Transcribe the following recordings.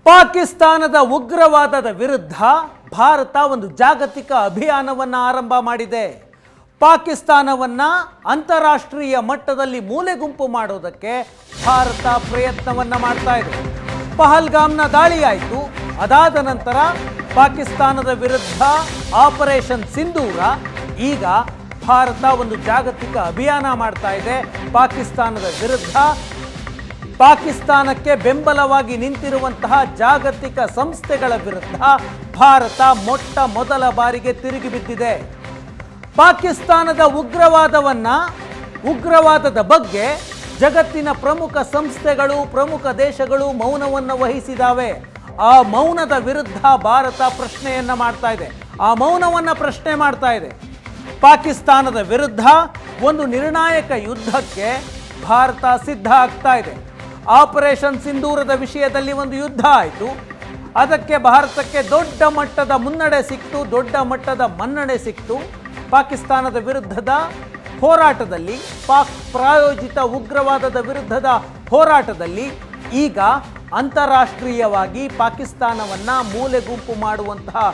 ಪಾಕಿಸ್ತಾನದ ಉಗ್ರವಾದದ ವಿರುದ್ಧ ಭಾರತ ಒಂದು ಜಾಗತಿಕ ಅಭಿಯಾನವನ್ನು ಆರಂಭ ಮಾಡಿದೆ. ಪಾಕಿಸ್ತಾನವನ್ನು ಅಂತಾರಾಷ್ಟ್ರೀಯ ಮಟ್ಟದಲ್ಲಿ ಮೂಲೆಗುಂಪು ಮಾಡೋದಕ್ಕೆ ಭಾರತ ಪ್ರಯತ್ನವನ್ನು ಮಾಡ್ತಾ ಇದೆ. ಪಹಲ್ಗಾಮ್ನ ದಾಳಿ ಆಯಿತು. ಅದಾದ ನಂತರ ಪಾಕಿಸ್ತಾನದ ವಿರುದ್ಧ ಆಪರೇಷನ್ ಸಿಂಧೂರ. ಈಗ ಭಾರತ ಒಂದು ಜಾಗತಿಕ ಅಭಿಯಾನ ಮಾಡ್ತಾ ಇದೆ ಪಾಕಿಸ್ತಾನದ ವಿರುದ್ಧ. ಪಾಕಿಸ್ತಾನಕ್ಕೆ ಬೆಂಬಲವಾಗಿ ನಿಂತಿರುವಂತಹ ಜಾಗತಿಕ ಸಂಸ್ಥೆಗಳ ವಿರುದ್ಧ ಭಾರತ ಮೊಟ್ಟ ಮೊದಲ ಬಾರಿಗೆ ತಿರುಗಿ ಬಿದ್ದಿದೆ. ಪಾಕಿಸ್ತಾನದ ಉಗ್ರವಾದದ ಬಗ್ಗೆ ಜಗತ್ತಿನ ಪ್ರಮುಖ ಸಂಸ್ಥೆಗಳು, ಪ್ರಮುಖ ದೇಶಗಳು ಮೌನವನ್ನು ವಹಿಸಿದಾವೆ. ಆ ಮೌನದ ವಿರುದ್ಧ ಭಾರತ ಪ್ರಶ್ನೆಯನ್ನ ಮಾಡ್ತಾ ಇದೆ. ಆ ಮೌನವನ್ನು ಪ್ರಶ್ನೆ ಮಾಡ್ತಾ ಇದೆ. ಪಾಕಿಸ್ತಾನದ ವಿರುದ್ಧ ಒಂದು ನಿರ್ಣಾಯಕ ಯುದ್ಧಕ್ಕೆ ಭಾರತ ಸಿದ್ಧ ಆಗ್ತಾ ಇದೆ. ಆಪರೇಷನ್ ಸಿಂಧೂರದ ವಿಷಯದಲ್ಲಿ ಒಂದು ಯುದ್ಧ ಆಯಿತು. ಅದಕ್ಕೆ ಭಾರತಕ್ಕೆ ದೊಡ್ಡ ಮಟ್ಟದ ಮುನ್ನಡೆ ಸಿಕ್ತು, ದೊಡ್ಡ ಮಟ್ಟದ ಮನ್ನಣೆ ಸಿಕ್ತು. ಪಾಕಿಸ್ತಾನದ ವಿರುದ್ಧದ ಹೋರಾಟದಲ್ಲಿ, ಪಾಕ್ ಪ್ರಾಯೋಜಿತ ಉಗ್ರವಾದದ ವಿರುದ್ಧದ ಹೋರಾಟದಲ್ಲಿ ಈಗ ಅಂತಾರಾಷ್ಟ್ರೀಯವಾಗಿ ಪಾಕಿಸ್ತಾನವನ್ನು ಮೂಲೆಗುಂಪು ಮಾಡುವಂತಹ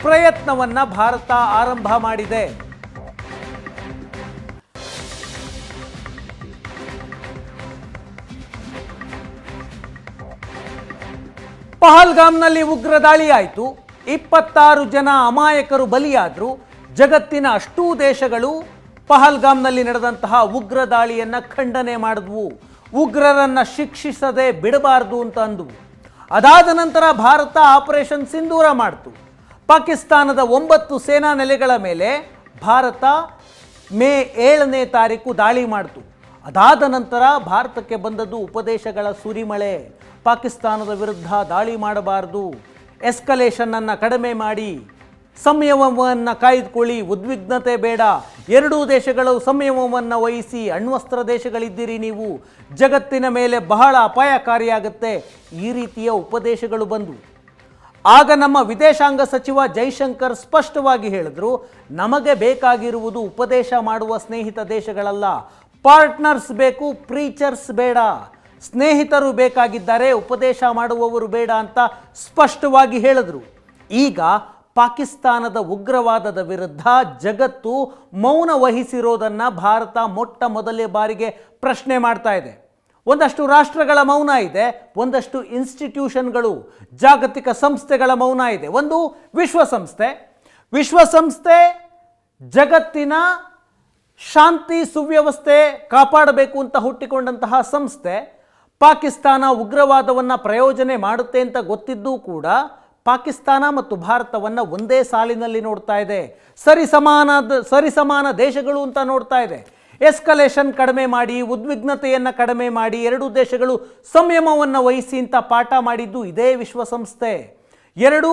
ಪ್ರಯತ್ನವನ್ನು ಭಾರತ ಆರಂಭ ಮಾಡಿದೆ. ಪಹಲ್ಗಾಮ್ನಲ್ಲಿ ಉಗ್ರ ದಾಳಿ ಆಯಿತು. 26 ಜನ ಅಮಾಯಕರು ಬಲಿಯಾದರು. ಜಗತ್ತಿನ ಅಷ್ಟೂ ದೇಶಗಳು ಪಹಲ್ಗಾಮ್ನಲ್ಲಿ ನಡೆದಂತಹ ಉಗ್ರ ದಾಳಿಯನ್ನು ಖಂಡನೆ ಮಾಡಿದ್ವು. ಉಗ್ರರನ್ನು ಶಿಕ್ಷಿಸದೆ ಬಿಡಬಾರದು ಅಂತ ಅಂದವು. ಅದಾದ ನಂತರ ಭಾರತ ಆಪರೇಷನ್ ಸಿಂಧೂರ ಮಾಡಿತು. ಪಾಕಿಸ್ತಾನದ 9 ಸೇನಾ ನೆಲೆಗಳ ಮೇಲೆ ಭಾರತ ಮೇ 7ನೇ ತಾರೀಕು ದಾಳಿ ಮಾಡಿತು. ಅದಾದ ನಂತರ ಭಾರತಕ್ಕೆ ಬಂದದ್ದು ಉಪದೇಶಗಳ ಸುರಿಮಳೆ. ಪಾಕಿಸ್ತಾನದ ವಿರುದ್ಧ ದಾಳಿ ಮಾಡಬಾರದು, ಎಸ್ಕಲೇಷನನ್ನು ಕಡಿಮೆ ಮಾಡಿ, ಸಂಯಮವನ್ನು ಕಾಯ್ದುಕೊಳ್ಳಿ, ಉದ್ವಿಗ್ನತೆ ಬೇಡ, ಎರಡೂ ದೇಶಗಳು ಸಂಯಮವನ್ನು ವಹಿಸಿ, ಅಣ್ವಸ್ತ್ರ ದೇಶಗಳಿದ್ದೀರಿ ನೀವು, ಜಗತ್ತಿನ ಮೇಲೆ ಬಹಳ ಅಪಾಯಕಾರಿಯಾಗುತ್ತೆ, ಈ ರೀತಿಯ ಉಪದೇಶಗಳು ಬಂದವು. ಆಗ ನಮ್ಮ ವಿದೇಶಾಂಗ ಸಚಿವ ಜೈಶಂಕರ್ ಸ್ಪಷ್ಟವಾಗಿ ಹೇಳಿದ್ರು, ನಮಗೆ ಬೇಕಾಗಿರುವುದು ಉಪದೇಶ ಮಾಡುವ ಸ್ನೇಹಿತ ದೇಶಗಳಲ್ಲ, ಪಾರ್ಟ್ನರ್ಸ್ ಬೇಕು, ಪ್ರೀಚರ್ಸ್ ಬೇಡ. ಸ್ನೇಹಿತರು ಬೇಕಾಗಿದ್ದಾರೆ, ಉಪದೇಶ ಮಾಡುವವರು ಬೇಡ ಅಂತ ಸ್ಪಷ್ಟವಾಗಿ ಹೇಳಿದ್ರು. ಈಗ ಪಾಕಿಸ್ತಾನದ ಉಗ್ರವಾದದ ವಿರುದ್ಧ ಜಗತ್ತು ಮೌನ ವಹಿಸಿರೋದನ್ನು ಭಾರತ ಮೊಟ್ಟ ಮೊದಲನೇ ಬಾರಿಗೆ ಪ್ರಶ್ನೆ ಮಾಡ್ತಾ ಇದೆ. ಒಂದಷ್ಟು ರಾಷ್ಟ್ರಗಳ ಮೌನ ಇದೆ, ಒಂದಷ್ಟು ಇನ್ಸ್ಟಿಟ್ಯೂಷನ್ಗಳು, ಜಾಗತಿಕ ಸಂಸ್ಥೆಗಳ ಮೌನ ಇದೆ. ಒಂದು ವಿಶ್ವಸಂಸ್ಥೆ ಜಗತ್ತಿನ ಶಾಂತಿ ಸುವ್ಯವಸ್ಥೆ ಕಾಪಾಡಬೇಕು ಅಂತ ಹುಟ್ಟಿಕೊಂಡಂತಹ ಸಂಸ್ಥೆ. ಪಾಕಿಸ್ತಾನ ಉಗ್ರವಾದವನ್ನು ಪ್ರಯೋಜನೆ ಮಾಡುತ್ತೆ ಅಂತ ಗೊತ್ತಿದ್ದೂ ಕೂಡ ಪಾಕಿಸ್ತಾನ ಮತ್ತು ಭಾರತವನ್ನು ಒಂದೇ ಸಾಲಿನಲ್ಲಿ ನೋಡ್ತಾ ಇದೆ. ಸರಿಸಮಾನ ದೇಶಗಳು ಅಂತ ನೋಡ್ತಾ ಇದೆ. ಎಸ್ಕಲೇಷನ್ ಕಡಿಮೆ ಮಾಡಿ, ಉದ್ವಿಗ್ನತೆಯನ್ನು ಕಡಿಮೆ ಮಾಡಿ, ಎರಡೂ ದೇಶಗಳು ಸಂಯಮವನ್ನು ವಹಿಸಿ ಅಂತ ಪಾಠ ಮಾಡಿದ್ದು ಇದೇ ವಿಶ್ವಸಂಸ್ಥೆ. ಎರಡೂ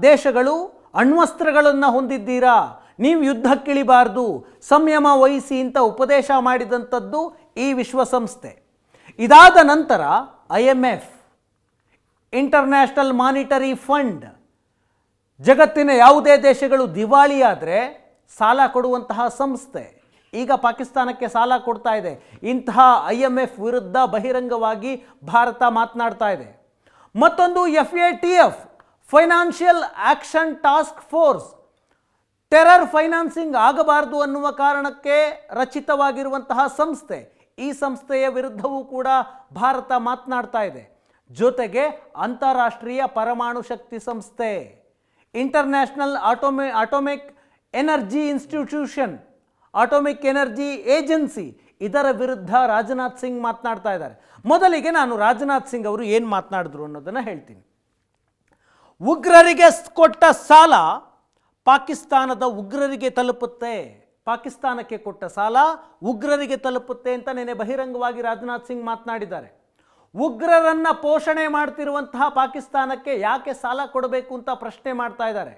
ದೇಶಗಳು ಅಣ್ವಸ್ತ್ರಗಳನ್ನು ಹೊಂದಿದ್ದೀರಾ, ನೀವು ಯುದ್ಧಕ್ಕಿಳಿಬಾರ್ದು, ಸಂಯಮ ವಹಿಸಿ ಅಂತ ಉಪದೇಶ ಮಾಡಿದಂಥದ್ದು ಈ ವಿಶ್ವಸಂಸ್ಥೆ. ಇದಾದ ನಂತರ IMF, ಇಂಟರ್ನ್ಯಾಷನಲ್ ಮಾನಿಟರಿ ಫಂಡ್, ಜಗತ್ತಿನ ಯಾವುದೇ ದೇಶಗಳು ದಿವಾಳಿಯಾದರೆ ಸಾಲ ಕೊಡುವಂತಹ ಸಂಸ್ಥೆ, ಈಗ ಪಾಕಿಸ್ತಾನಕ್ಕೆ ಸಾಲ ಕೊಡ್ತಾ ಇದೆ. ಇಂತಹ IMF ವಿರುದ್ಧ ಬಹಿರಂಗವಾಗಿ ಭಾರತ ಮಾತನಾಡ್ತಾ ಇದೆ. ಮತ್ತೊಂದು FATF, financial action task force, terror financing ಆಗಬಾರದು ಅನ್ನುವ ಕಾರಣಕ್ಕೆ ರಚಿತವಾಗಿರುವಂತಹ ಸಂಸ್ಥೆ. ಈ ಸಂಸ್ಥೆಯ ವಿರುದ್ಧವೂ ಕೂಡ ಭಾರತ ಮಾತನಾಡ್ತಾ ಇದೆ. ಜೊತೆಗೆ ಅಂತಾರಾಷ್ಟ್ರೀಯ ಪರಮಾಣು ಶಕ್ತಿ ಸಂಸ್ಥೆ, international atomic energy institution, atomic energy agency, ಇದರ ವಿರುದ್ಧ ರಾಜನಾಥ್ ಸಿಂಗ್ ಮಾತನಾಡ್ತಾ ಇದ್ದಾರೆ. ಮೊದಲಿಗೆ ನಾನು ರಾಜನಾಥ್ ಸಿಂಗ್ ಅವರು ಏನು ಮಾತನಾಡಿದ್ರು ಅನ್ನೋದನ್ನು ಹೇಳ್ತೀನಿ. ಉಗ್ರರಿಗೆ ಕೊಟ್ಟ ಸಾಲ ಪಾಕಿಸ್ತಾನದ ಉಗ್ರರಿಗೆ ತಲುಪುತ್ತೆ, ಪಾಕಿಸ್ತಾನಕ್ಕೆ ಕೊಟ್ಟ ಸಾಲ ಉಗ್ರರಿಗೆ ತಲುಪುತ್ತೆ ಅಂತ ನೆನೆ ಬಹಿರಂಗವಾಗಿ ರಾಜನಾಥ್ ಸಿಂಗ್ ಮಾತನಾಡಿದ್ದಾರೆ. ಉಗ್ರರನ್ನು ಪೋಷಣೆ ಮಾಡ್ತಿರುವಂತಹ ಪಾಕಿಸ್ತಾನಕ್ಕೆ ಯಾಕೆ ಸಾಲ ಕೊಡಬೇಕು ಅಂತ ಪ್ರಶ್ನೆ ಮಾಡ್ತಾ ಇದ್ದಾರೆ.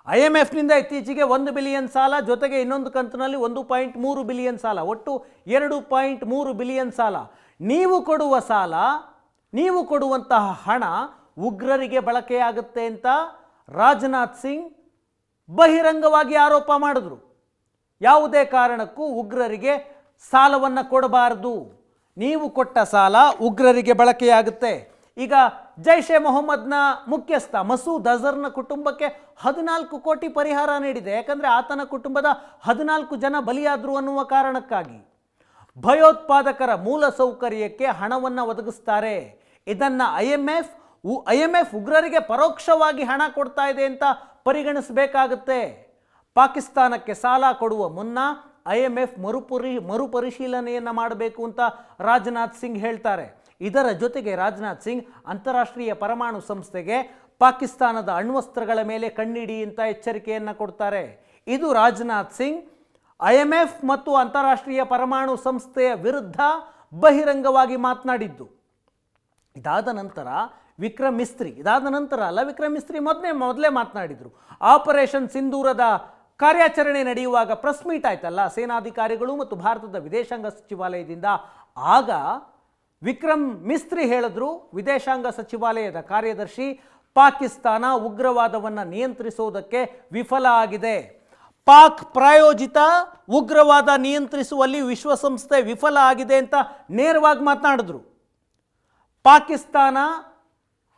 IMFನಿಂದ ಇತ್ತೀಚೆಗೆ 1 ಬಿಲಿಯನ್ ಸಾಲ, ಜೊತೆಗೆ ಇನ್ನೊಂದು ಕಂತಿನಲ್ಲಿ 1.3 ಬಿಲಿಯನ್ ಸಾಲ, ಒಟ್ಟು 2.3 ಬಿಲಿಯನ್ ಸಾಲ. ನೀವು ಕೊಡುವ ಸಾಲ, ನೀವು ಕೊಡುವಂತಹ ಹಣ ಉಗ್ರರಿಗೆ ಬಳಕೆಯಾಗುತ್ತೆ ಅಂತ ರಾಜನಾಥ್ ಸಿಂಗ್ ಬಹಿರಂಗವಾಗಿ ಆರೋಪ ಮಾಡಿದ್ರು. ಯಾವುದೇ ಕಾರಣಕ್ಕೂ ಉಗ್ರರಿಗೆ ಸಾಲವನ್ನು ಕೊಡಬಾರದು, ನೀವು ಕೊಟ್ಟ ಸಾಲ ಉಗ್ರರಿಗೆ ಬಳಕೆಯಾಗುತ್ತೆ. ಈಗ ಜೈಷ್ ಎ ಮೊಹಮ್ಮದ್ನ ಮುಖ್ಯಸ್ಥ ಮಸೂದ್ ಅಜರ್ನ ಕುಟುಂಬಕ್ಕೆ 14 ಕೋಟಿ ಪರಿಹಾರ ನೀಡಿದೆ. ಯಾಕಂದರೆ ಆತನ ಕುಟುಂಬದ 14 ಜನ ಬಲಿಯಾದರು ಅನ್ನುವ ಕಾರಣಕ್ಕಾಗಿ. ಭಯೋತ್ಪಾದಕರ ಮೂಲ ಸೌಕರ್ಯಕ್ಕೆ ಹಣವನ್ನು ಒದಗಿಸ್ತಾರೆ. ಇದನ್ನು IMF ಉಗ್ರರಿಗೆ ಪರೋಕ್ಷವಾಗಿ ಹಣ ಕೊಡ್ತಾ ಇದೆ ಅಂತ ಪರಿಗಣಿಸಬೇಕಾಗುತ್ತೆ. ಪಾಕಿಸ್ತಾನಕ್ಕೆ ಸಾಲ ಕೊಡುವ ಮುನ್ನ IMF ಮರುಪರಿಶೀಲನೆಯನ್ನು ಮಾಡಬೇಕು ಅಂತ ರಾಜನಾಥ್ ಸಿಂಗ್ ಹೇಳ್ತಾರೆ. ಇದರ ಜೊತೆಗೆ ರಾಜನಾಥ್ ಸಿಂಗ್ ಅಂತಾರಾಷ್ಟ್ರೀಯ ಪರಮಾಣು ಸಂಸ್ಥೆಗೆ ಪಾಕಿಸ್ತಾನದ ಅಣ್ವಸ್ತ್ರಗಳ ಮೇಲೆ ಕಣ್ಣಿಡಿ ಅಂತ ಎಚ್ಚರಿಕೆಯನ್ನು ಕೊಡ್ತಾರೆ. ಇದು ರಾಜನಾಥ್ ಸಿಂಗ್ IMF ಮತ್ತು ಅಂತಾರಾಷ್ಟ್ರೀಯ ಪರಮಾಣು ಸಂಸ್ಥೆಯ ವಿರುದ್ಧ ಬಹಿರಂಗವಾಗಿ ಮಾತನಾಡಿದ್ದು. ಇದಾದ ನಂತರ ವಿಕ್ರಮ್ ಮಿಸ್ತ್ರಿ ಮೊದಲೇ ಮಾತನಾಡಿದರು. ಆಪರೇಷನ್ ಸಿಂಧೂರದ ಕಾರ್ಯಾಚರಣೆ ನಡೆಯುವಾಗ ಪ್ರೆಸ್ ಮೀಟ್ ಆಯ್ತಲ್ಲ ಸೇನಾಧಿಕಾರಿಗಳು ಮತ್ತು ಭಾರತದ ವಿದೇಶಾಂಗ ಸಚಿವಾಲಯದಿಂದ. ಆಗ ವಿಕ್ರಮ್ ಮಿಸ್ತ್ರಿ ಹೇಳಿದ್ರು, ವಿದೇಶಾಂಗ ಸಚಿವಾಲಯದ ಕಾರ್ಯದರ್ಶಿ, ಪಾಕಿಸ್ತಾನ ಉಗ್ರವಾದವನ್ನು ನಿಯಂತ್ರಿಸುವುದಕ್ಕೆ ವಿಫಲ ಆಗಿದೆ. ಪಾಕ್ ಪ್ರಾಯೋಜಿತ ಉಗ್ರವಾದ ನಿಯಂತ್ರಿಸುವಲ್ಲಿ ವಿಶ್ವಸಂಸ್ಥೆ ವಿಫಲ ಆಗಿದೆ ಅಂತ ನೇರವಾಗಿ ಮಾತನಾಡಿದ್ರು. ಪಾಕಿಸ್ತಾನ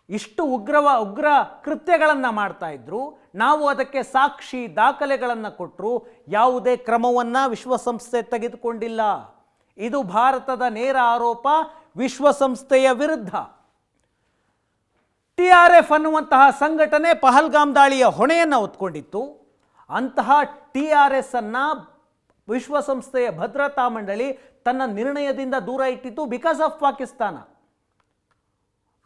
ಇಷ್ಟು ಉಗ್ರ ಕೃತ್ಯಗಳನ್ನು ಮಾಡ್ತಾ ಇದ್ರು, ನಾವು ಅದಕ್ಕೆ ಸಾಕ್ಷಿ ದಾಖಲೆಗಳನ್ನು ಕೊಟ್ಟರು, ಯಾವುದೇ ಕ್ರಮವನ್ನು ವಿಶ್ವಸಂಸ್ಥೆ ತೆಗೆದುಕೊಂಡಿಲ್ಲ. ಇದು ಭಾರತದ ನೇರ ಆರೋಪ ವಿಶ್ವಸಂಸ್ಥೆಯ ವಿರುದ್ಧ. TRF ಅನ್ನುವಂತಹ ಸಂಘಟನೆ ಪಹಲ್ಗಾಮ್ ದಾಳಿಯ ಹೊಣೆಯನ್ನು ಹೊತ್ಕೊಂಡಿತ್ತು. ಅಂತಹ TRS ಅನ್ನು ವಿಶ್ವಸಂಸ್ಥೆಯ ಭದ್ರತಾ ಮಂಡಳಿ ತನ್ನ ನಿರ್ಣಯದಿಂದ ದೂರ ಇಟ್ಟಿತ್ತು. ಬಿಕಾಸ್ ಆಫ್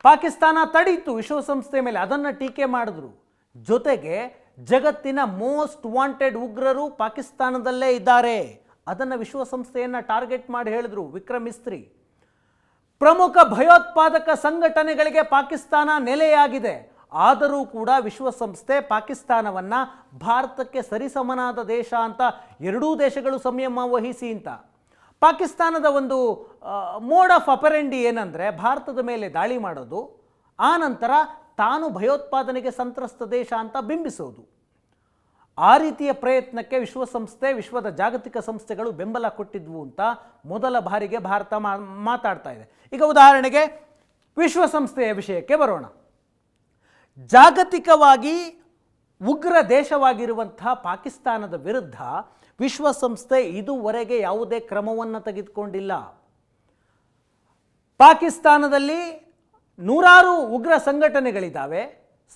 ಪಾಕಿಸ್ತಾನ ತಡೀತು ವಿಶ್ವಸಂಸ್ಥೆ ಮೇಲೆ, ಅದನ್ನು ಟೀಕೆ ಮಾಡಿದ್ರು. ಜೊತೆಗೆ ಜಗತ್ತಿನ ಮೋಸ್ಟ್ ವಾಂಟೆಡ್ ಉಗ್ರರು ಪಾಕಿಸ್ತಾನದಲ್ಲೇ ಇದ್ದಾರೆ, ಅದನ್ನು ವಿಶ್ವಸಂಸ್ಥೆಯನ್ನು ಟಾರ್ಗೆಟ್ ಮಾಡಿ ಹೇಳಿದ್ರು ವಿಕ್ರಮ್ ಮಿಸ್ತ್ರಿ. ಪ್ರಮುಖ ಭಯೋತ್ಪಾದಕ ಸಂಘಟನೆಗಳಿಗೆ ಪಾಕಿಸ್ತಾನ ನೆಲೆಯಾಗಿದೆ. ಆದರೂ ಕೂಡ ವಿಶ್ವಸಂಸ್ಥೆ ಪಾಕಿಸ್ತಾನವನ್ನು ಭಾರತಕ್ಕೆ ಸರಿಸಮನಾದ ದೇಶ ಅಂತ ಎರಡೂ ದೇಶಗಳು ಸಂಯಮ ವಹಿಸಿ ಅಂತ. ಪಾಕಿಸ್ತಾನದ ಒಂದು ಮೋಡ್ ಆಫ್ ಅಪರೆಂಡಿ ಏನಂದರೆ ಭಾರತದ ಮೇಲೆ ದಾಳಿ ಮಾಡೋದು, ಆ ನಂತರ ತಾನು ಭಯೋತ್ಪಾದನೆಗೆ ಸಂತ್ರಸ್ತ ದೇಶ ಅಂತ ಬಿಂಬಿಸೋದು. ಆ ರೀತಿಯ ಪ್ರಯತ್ನಕ್ಕೆ ವಿಶ್ವಸಂಸ್ಥೆ, ವಿಶ್ವದ ಜಾಗತಿಕ ಸಂಸ್ಥೆಗಳು ಬೆಂಬಲ ಕೊಟ್ಟಿದ್ವು ಅಂತ ಮೊದಲ ಬಾರಿಗೆ ಭಾರತ ಮಾತಾಡ್ತಾ ಇದೆ. ಈಗ ಉದಾಹರಣೆಗೆ ವಿಶ್ವಸಂಸ್ಥೆಯ ವಿಷಯಕ್ಕೆ ಬರೋಣ. ಜಾಗತಿಕವಾಗಿ ಉಗ್ರ ದೇಶವಾಗಿರುವಂತಹ ಪಾಕಿಸ್ತಾನದ ವಿರುದ್ಧ ವಿಶ್ವಸಂಸ್ಥೆ ಇದುವರೆಗೆ ಯಾವುದೇ ಕ್ರಮವನ್ನು ತೆಗೆದುಕೊಂಡಿಲ್ಲ. ಪಾಕಿಸ್ತಾನದಲ್ಲಿ ನೂರಾರು ಉಗ್ರ ಸಂಘಟನೆಗಳಿದ್ದಾವೆ.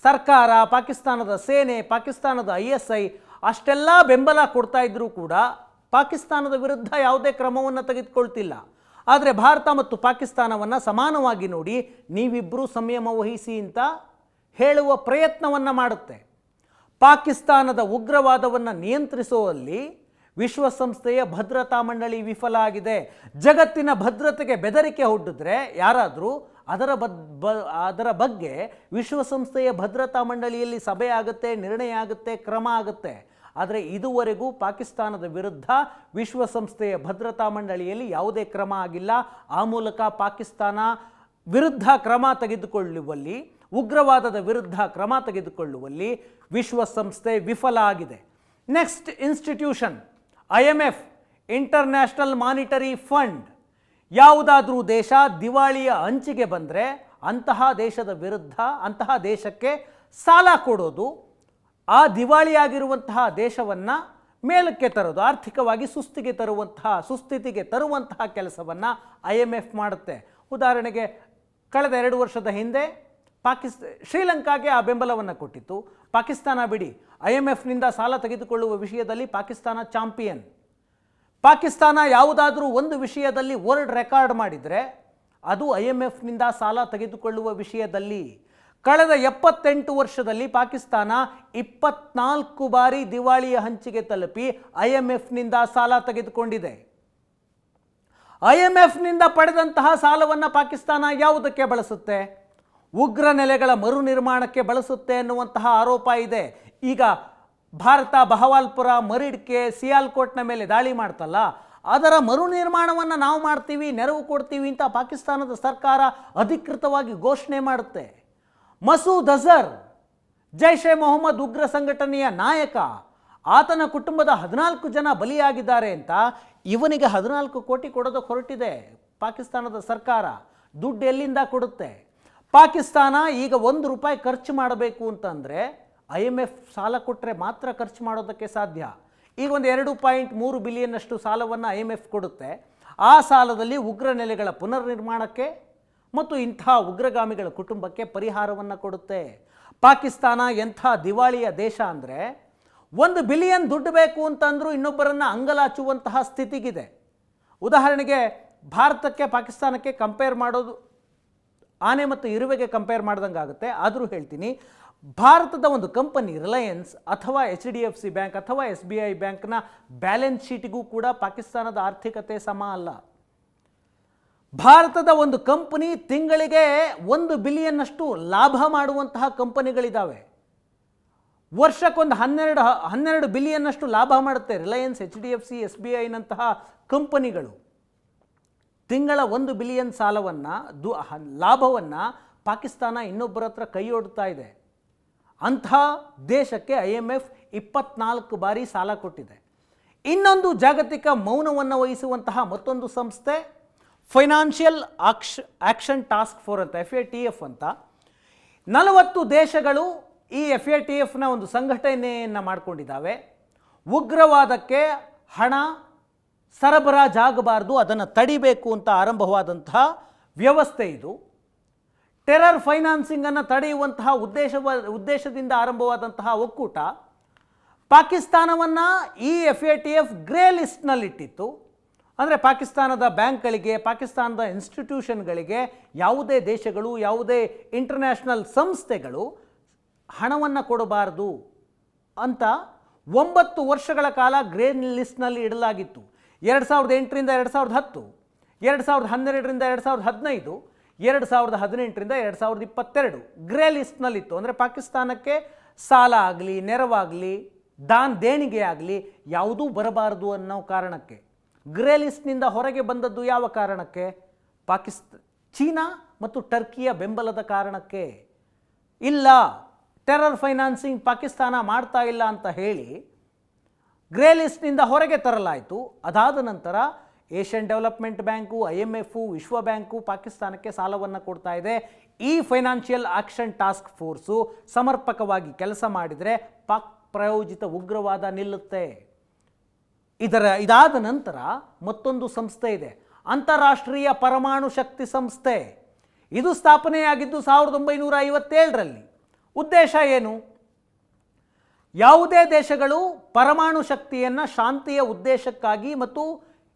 ಸರ್ಕಾರ, ಪಾಕಿಸ್ತಾನದ ಸೇನೆ, ಪಾಕಿಸ್ತಾನದ ISI ಅಷ್ಟೆಲ್ಲ ಬೆಂಬಲ ಕೊಡ್ತಾ ಇದ್ರೂ ಕೂಡ ಪಾಕಿಸ್ತಾನದ ವಿರುದ್ಧ ಯಾವುದೇ ಕ್ರಮವನ್ನು ತೆಗೆದುಕೊಳ್ತಿಲ್ಲ. ಆದರೆ ಭಾರತ ಮತ್ತು ಪಾಕಿಸ್ತಾನವನ್ನು ಸಮಾನವಾಗಿ ನೋಡಿ, ನೀವಿಬ್ಬರೂ ಸಂಯಮ ವಹಿಸಿ ಅಂತ ಹೇಳುವ ಪ್ರಯತ್ನವನ್ನು ಮಾಡುತ್ತೆ. ಪಾಕಿಸ್ತಾನದ ಉಗ್ರವಾದವನ್ನು ನಿಯಂತ್ರಿಸುವಲ್ಲಿ ವಿಶ್ವಸಂಸ್ಥೆಯ ಭದ್ರತಾ ಮಂಡಳಿ ವಿಫಲ ಆಗಿದೆ. ಜಗತ್ತಿನ ಭದ್ರತೆಗೆ ಬೆದರಿಕೆ ಒಡ್ಡಿದ್ರೆ ಯಾರಾದರೂ ಅದರ ಬಗ್ಗೆ ವಿಶ್ವಸಂಸ್ಥೆಯ ಭದ್ರತಾ ಮಂಡಳಿಯಲ್ಲಿ ಸಭೆ ಆಗುತ್ತೆ, ನಿರ್ಣಯ ಆಗುತ್ತೆ, ಕ್ರಮ ಆಗುತ್ತೆ. ಆದರೆ ಇದುವರೆಗೂ ಪಾಕಿಸ್ತಾನದ ವಿರುದ್ಧ ವಿಶ್ವಸಂಸ್ಥೆಯ ಭದ್ರತಾ ಮಂಡಳಿಯಲ್ಲಿ ಯಾವುದೇ ಕ್ರಮ ಆಗಿಲ್ಲ. ಆ ಮೂಲಕ ಪಾಕಿಸ್ತಾನ ವಿರುದ್ಧ ಕ್ರಮ ತೆಗೆದುಕೊಳ್ಳುವಲ್ಲಿ, ಉಗ್ರವಾದದ ವಿರುದ್ಧ ಕ್ರಮ ತೆಗೆದುಕೊಳ್ಳುವಲ್ಲಿ ವಿಶ್ವಸಂಸ್ಥೆ ವಿಫಲ ಆಗಿದೆ. Next institution IMF, international monetary fund. ಯಾವುದಾದ್ರೂ ದೇಶ ದಿವಾಳಿಯ ಅಂಚಿಗೆ ಬಂದರೆ ಅಂತಹ ದೇಶದ ವಿರುದ್ಧ, ಅಂತಹ ದೇಶಕ್ಕೆ ಸಾಲ ಕೊಡೋದು, ಆ ದಿವಾಳಿಯಾಗಿರುವಂತಹ ದೇಶವನ್ನು ಮೇಲಕ್ಕೆ ತರೋದು, ಆರ್ಥಿಕವಾಗಿ ಸುಸ್ಥಿತಿಗೆ ತರುವಂತಹ ಕೆಲಸವನ್ನು IMF ಮಾಡುತ್ತೆ. ಉದಾಹರಣೆಗೆ ಕಳೆದ 2 ವರ್ಷದ ಹಿಂದೆ ಶ್ರೀಲಂಕಾಗೆ ಆ ಬೆಂಬಲವನ್ನು ಕೊಟ್ಟಿತ್ತು. ಪಾಕಿಸ್ತಾನ ಬಿಡಿ, IMFನಿಂದ ಸಾಲ ತೆಗೆದುಕೊಳ್ಳುವ ವಿಷಯದಲ್ಲಿ ಪಾಕಿಸ್ತಾನ ಚಾಂಪಿಯನ್. ಪಾಕಿಸ್ತಾನ ಯಾವುದಾದ್ರೂ ಒಂದು ವಿಷಯದಲ್ಲಿ ವರ್ಲ್ಡ್ ರೆಕಾರ್ಡ್ ಮಾಡಿದರೆ ಅದು IMFನಿಂದ ಸಾಲ ತೆಗೆದುಕೊಳ್ಳುವ ವಿಷಯದಲ್ಲಿ. ಕಳೆದ 78 ವರ್ಷದಲ್ಲಿ ಪಾಕಿಸ್ತಾನ 24 ಬಾರಿ ದಿವಾಳಿಯ ಹಂಚಿಗೆ ತಲುಪಿ IMFನಿಂದ ಸಾಲ ತೆಗೆದುಕೊಂಡಿದೆ. IMFನಿಂದ ಪಡೆದಂತಹ ಸಾಲವನ್ನು ಪಾಕಿಸ್ತಾನ ಯಾವುದಕ್ಕೆ ಬಳಸುತ್ತೆ? ಉಗ್ರ ನೆಲೆಗಳ ಮರು ನಿರ್ಮಾಣಕ್ಕೆ ಬಳಸುತ್ತೆ ಅನ್ನುವಂತಹ ಆರೋಪ ಇದೆ. ಈಗ ಭಾರತ ಬಹವಾಲ್ಪುರ, ಮರಿಡ್ಕೆ, ಸಿಯಾಲ್ಕೋಟ್ನ ಮೇಲೆ ದಾಳಿ ಮಾಡ್ತಲ್ಲ, ಅದರ ಮರು ನಿರ್ಮಾಣವನ್ನು ನಾವು ಮಾಡ್ತೀವಿ, ನೆರವು ಕೊಡ್ತೀವಿ ಅಂತ ಪಾಕಿಸ್ತಾನದ ಸರ್ಕಾರ ಅಧಿಕೃತವಾಗಿ ಘೋಷಣೆ ಮಾಡುತ್ತೆ. ಮಸೂದ್ ಅಜರ್, ಜೈಷ್ ಎ ಮೊಹಮ್ಮದ್ ಉಗ್ರ ಸಂಘಟನೆಯ ನಾಯಕ, ಆತನ ಕುಟುಂಬದ 14 ಜನ ಬಲಿಯಾಗಿದ್ದಾರೆ ಅಂತ ಇವನಿಗೆ 14 ಕೋಟಿ ಕೊಡೋದಕ್ಕೆ ಹೊರಟಿದೆ ಪಾಕಿಸ್ತಾನದ ಸರ್ಕಾರ. ದುಡ್ಡು ಎಲ್ಲಿಂದ ಕೊಡುತ್ತೆ? ಪಾಕಿಸ್ತಾನ ಈಗ ₹1 ಖರ್ಚು ಮಾಡಬೇಕು ಅಂತಂದರೆ IMF ಸಾಲ ಕೊಟ್ಟರೆ ಮಾತ್ರ ಖರ್ಚು ಮಾಡೋದಕ್ಕೆ ಸಾಧ್ಯ. ಈಗ ಒಂದು 2.3 ಬಿಲಿಯನ್ ಅಷ್ಟು ಸಾಲವನ್ನು IMF ಕೊಡುತ್ತೆ. ಆ ಸಾಲದಲ್ಲಿ ಉಗ್ರ ನೆಲೆಗಳ ಪುನರ್ನಿರ್ಮಾಣಕ್ಕೆ ಮತ್ತು ಇಂಥ ಉಗ್ರಗಾಮಿಗಳ ಕುಟುಂಬಕ್ಕೆ ಪರಿಹಾರವನ್ನು ಕೊಡುತ್ತೆ. ಪಾಕಿಸ್ತಾನ ಎಂಥ ದಿವಾಳಿಯ ದೇಶ ಅಂದರೆ $1 ಬಿಲಿಯನ್ ದುಡ್ಡು ಬೇಕು ಅಂತಂದರೂ ಇನ್ನೊಬ್ಬರನ್ನು ಅಂಗಲಾಚುವಂತಹ ಸ್ಥಿತಿಗಿದೆ. ಉದಾಹರಣೆಗೆ ಭಾರತಕ್ಕೆ ಪಾಕಿಸ್ತಾನಕ್ಕೆ ಕಂಪೇರ್ ಮಾಡೋದು ಆನೆ ಮತ್ತು ಇರುವೆಗೆ ಕಂಪೇರ್ ಮಾಡ್ದಂಗೆ ಆಗುತ್ತೆ. ಆದರೂ ಹೇಳ್ತೀನಿ, ಭಾರತದ ಒಂದು ಕಂಪನಿ ರಿಲಯನ್ಸ್ ಅಥವಾ HDFC ಬ್ಯಾಂಕ್ ಅಥವಾ SBI ಬ್ಯಾಂಕ್ನ ಬ್ಯಾಲೆನ್ಸ್ ಶೀಟಿಗೂ ಕೂಡ ಪಾಕಿಸ್ತಾನದ ಆರ್ಥಿಕತೆ ಸಮ ಅಲ್ಲ. ಭಾರತದ ಒಂದು ಕಂಪನಿ ತಿಂಗಳಿಗೆ $1 ಬಿಲಿಯನ್ ಅಷ್ಟು ಲಾಭ ಮಾಡುವಂತಹ ಕಂಪನಿಗಳಿದ್ದಾವೆ. ವರ್ಷಕ್ಕೊಂದು 12 ಬಿಲಿಯನ್ ಅಷ್ಟು ಲಾಭ ಮಾಡುತ್ತೆ ರಿಲಯನ್ಸ್, HDFC, SBI ನಂತಹ ಕಂಪನಿಗಳು. ತಿಂಗಳ $1 ಬಿಲಿಯನ್ ಸಾಲವನ್ನು ಲಾಭವನ್ನು ಪಾಕಿಸ್ತಾನ ಇನ್ನೊಬ್ಬರ ಹತ್ರ ಕೈಯೊಡ್ತಾ ಇದೆ. ಅಂಥ ದೇಶಕ್ಕೆ IMF 24 ಬಾರಿ ಸಾಲ ಕೊಟ್ಟಿದೆ. ಇನ್ನೊಂದು ಜಾಗತಿಕ ಮೌನವನ್ನು ವಹಿಸುವಂತಹ ಮತ್ತೊಂದು ಸಂಸ್ಥೆ ಫೈನಾನ್ಷಿಯಲ್ ಆಕ್ಷನ್ ಟಾಸ್ಕ್ ಫೋರ್ಸ್ ಅಂತ, FATF ಅಂತ. 40 ದೇಶಗಳು ಈ FATFನ ಒಂದು ಸಂಘಟನೆಯನ್ನು ಮಾಡಿಕೊಂಡಿದ್ದಾವೆ. ಉಗ್ರವಾದಕ್ಕೆ ಹಣ ಸರಬರಾಜಾಗಬಾರ್ದು, ಅದನ್ನು ತಡಿಬೇಕು ಅಂತ ಆರಂಭವಾದಂತಹ ವ್ಯವಸ್ಥೆ ಇದು. ಟೆರರ್ ಫೈನಾನ್ಸಿಂಗನ್ನು ತಡೆಯುವಂತಹ ಉದ್ದೇಶದಿಂದ ಆರಂಭವಾದಂತಹ ಒಕ್ಕೂಟ ಪಾಕಿಸ್ತಾನವನ್ನು ಈ FATF ಗ್ರೇ ಲಿಸ್ಟ್ನಲ್ಲಿಟ್ಟಿತ್ತು. ಅಂದರೆ ಪಾಕಿಸ್ತಾನದ ಬ್ಯಾಂಕ್ಗಳಿಗೆ, ಪಾಕಿಸ್ತಾನದ ಇನ್ಸ್ಟಿಟ್ಯೂಷನ್ಗಳಿಗೆ ಯಾವುದೇ ದೇಶಗಳು, ಯಾವುದೇ ಇಂಟರ್ನ್ಯಾಷನಲ್ ಸಂಸ್ಥೆಗಳು ಹಣವನ್ನು ಕೊಡಬಾರದು ಅಂತ 9 ವರ್ಷಗಳ ಕಾಲ ಗ್ರೇ ಲಿಸ್ಟ್ನಲ್ಲಿ ಇಡಲಾಗಿತ್ತು. 2008ರಿಂದ 2010, 2012ರಿಂದ 2015, 2018ರಿಂದ 2022 ಗ್ರೇ ಲಿಸ್ಟ್ನಲ್ಲಿತ್ತು. ಅಂದರೆ ಪಾಕಿಸ್ತಾನಕ್ಕೆ ಸಾಲ ಆಗಲಿ, ನೆರವಾಗಲಿ, ದೇಣಿಗೆ ಆಗಲಿ ಯಾವುದೂ ಬರಬಾರದು ಅನ್ನೋ ಕಾರಣಕ್ಕೆ. ಗ್ರೇ ಲಿಸ್ಟ್ನಿಂದ ಹೊರಗೆ ಬಂದದ್ದು ಯಾವ ಕಾರಣಕ್ಕೆ? ಚೀನಾ ಮತ್ತು ಟರ್ಕಿಯ ಬೆಂಬಲದ ಕಾರಣಕ್ಕೆ. ಇಲ್ಲ, ಟೆರರ್ ಫೈನಾನ್ಸಿಂಗ್ ಪಾಕಿಸ್ತಾನ ಮಾಡ್ತಾ ಇಲ್ಲ ಅಂತ ಹೇಳಿ ಗ್ರೇ ಲಿಸ್ಟ್ನಿಂದ ಹೊರಗೆ ತರಲಾಯಿತು. ಅದಾದ ನಂತರ ಏಷ್ಯನ್ ಡೆವಲಪ್ಮೆಂಟ್ ಬ್ಯಾಂಕು, IMF, ವಿಶ್ವ ಬ್ಯಾಂಕು ಪಾಕಿಸ್ತಾನಕ್ಕೆ ಸಾಲವನ್ನು ಕೊಡ್ತಾ ಇದೆ. ಈ ಫೈನಾನ್ಷಿಯಲ್ ಆಕ್ಷನ್ ಟಾಸ್ಕ್ ಫೋರ್ಸು ಸಮರ್ಪಕವಾಗಿ ಕೆಲಸ ಮಾಡಿದರೆ ಪಾಕ್ ಪ್ರಾಯೋಜಿತ ಉಗ್ರವಾದ ನಿಲ್ಲುತ್ತೆ. ಇದಾದ ನಂತರ ಮತ್ತೊಂದು ಸಂಸ್ಥೆ ಇದೆ, ಅಂತಾರಾಷ್ಟ್ರೀಯ ಪರಮಾಣು ಶಕ್ತಿ ಸಂಸ್ಥೆ. ಇದು ಸ್ಥಾಪನೆಯಾಗಿದ್ದು 1957ರಲ್ಲಿ. ಉದ್ದೇಶ ಏನು? ಯಾವುದೇ ದೇಶಗಳು ಪರಮಾಣು ಶಕ್ತಿಯನ್ನು ಶಾಂತಿಯ ಉದ್ದೇಶಕ್ಕಾಗಿ ಮತ್ತು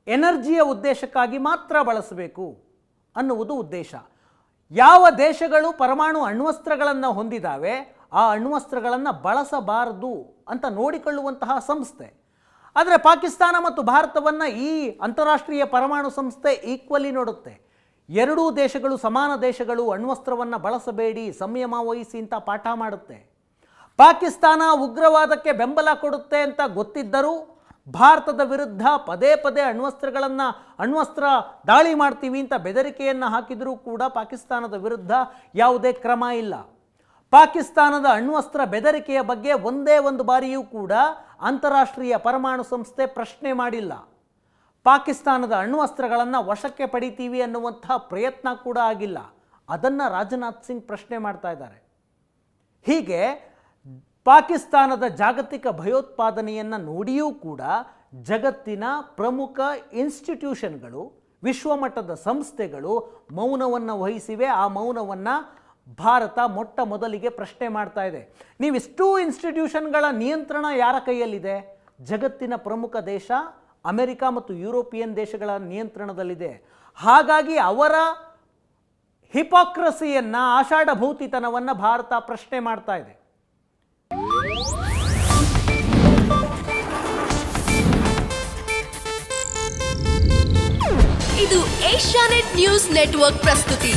ಎನರ್ಜಿಯ ಉದ್ದೇಶಕ್ಕಾಗಿ ಮಾತ್ರ ಬಳಸಬೇಕು ಅನ್ನುವುದು ಉದ್ದೇಶ. ಯಾವ ದೇಶಗಳು ಪರಮಾಣು ಅಣ್ವಸ್ತ್ರಗಳನ್ನು ಹೊಂದಿದ್ದಾವೆ ಆ ಅಣ್ವಸ್ತ್ರಗಳನ್ನು ಬಳಸಬಾರದು ಅಂತ ನೋಡಿಕೊಳ್ಳುವಂತಹ ಸಂಸ್ಥೆ. ಆದರೆ ಪಾಕಿಸ್ತಾನ ಮತ್ತು ಭಾರತವನ್ನು ಈ ಅಂತಾರಾಷ್ಟ್ರೀಯ ಪರಮಾಣು ಸಂಸ್ಥೆ ಈಕ್ವಲಿ ನೋಡುತ್ತೆ. ಎರಡೂ ದೇಶಗಳು ಸಮಾನ ದೇಶಗಳು, ಅಣ್ವಸ್ತ್ರವನ್ನು ಬಳಸಬೇಡಿ, ಸಂಯಮ ವಹಿಸಿ ಅಂತ ಪಾಠ ಮಾಡುತ್ತೆ. ಪಾಕಿಸ್ತಾನ ಉಗ್ರವಾದಕ್ಕೆ ಬೆಂಬಲ ಕೊಡುತ್ತೆ ಅಂತ ಗೊತ್ತಿದ್ದರೂ ಭಾರತದ ವಿರುದ್ಧ ಪದೇ ಪದೇ ಅಣ್ವಸ್ತ್ರ ದಾಳಿ ಮಾಡ್ತೀವಿ ಅಂತ ಬೆದರಿಕೆಯನ್ನು ಹಾಕಿದರೂ ಕೂಡ ಪಾಕಿಸ್ತಾನದ ವಿರುದ್ಧ ಯಾವುದೇ ಕ್ರಮ ಇಲ್ಲ. ಪಾಕಿಸ್ತಾನದ ಅಣ್ವಸ್ತ್ರ ಬೆದರಿಕೆಯ ಬಗ್ಗೆ ಒಂದೇ ಒಂದು ಬಾರಿಯೂ ಕೂಡ ಅಂತಾರಾಷ್ಟ್ರೀಯ ಪರಮಾಣು ಸಂಸ್ಥೆ ಪ್ರಶ್ನೆ ಮಾಡಿಲ್ಲ. ಪಾಕಿಸ್ತಾನದ ಅಣ್ವಸ್ತ್ರಗಳನ್ನು ವಶಕ್ಕೆ ಪಡಿತೀವಿ ಅನ್ನುವಂತಹ ಪ್ರಯತ್ನ ಕೂಡ ಆಗಿಲ್ಲ. ಅದನ್ನು ರಾಜನಾಥ್ ಸಿಂಗ್ ಪ್ರಶ್ನೆ ಮಾಡ್ತಾ ಇದ್ದಾರೆ. ಹೀಗೆ ಪಾಕಿಸ್ತಾನದ ಜಾಗತಿಕ ಭಯೋತ್ಪಾದನೆಯನ್ನು ನೋಡಿಯೂ ಕೂಡ ಜಗತ್ತಿನ ಪ್ರಮುಖ ಇನ್ಸ್ಟಿಟ್ಯೂಷನ್ಗಳು, ವಿಶ್ವಮಟ್ಟದ ಸಂಸ್ಥೆಗಳು ಮೌನವನ್ನು ವಹಿಸಿವೆ. ಆ ಮೌನವನ್ನು ಭಾರತ ಮೊಟ್ಟ ಮೊದಲಿಗೆ ಪ್ರಶ್ನೆ ಮಾಡ್ತಾ ಇದೆ. ನೀವಿಷ್ಟೂ ಇನ್ಸ್ಟಿಟ್ಯೂಷನ್ಗಳ ನಿಯಂತ್ರಣ ಯಾರ ಕೈಯಲ್ಲಿದೆ? ಜಗತ್ತಿನ ಪ್ರಮುಖ ದೇಶ ಅಮೆರಿಕ ಮತ್ತು ಯುರೋಪಿಯನ್ ದೇಶಗಳ ನಿಯಂತ್ರಣದಲ್ಲಿದೆ. ಹಾಗಾಗಿ ಅವರ ಹಿಪಾಕ್ರಸಿಯನ್ನು, ಆಷಾಢಭೂತಿತನವನ್ನು ಭಾರತ ಪ್ರಶ್ನೆ ಮಾಡ್ತಾ ಇದೆ. ಇದು ಏಷ್ಯಾನೆಟ್ ನ್ಯೂಸ್ ನೆಟ್ವರ್ಕ್ ಪ್ರಸ್ತುತಿ.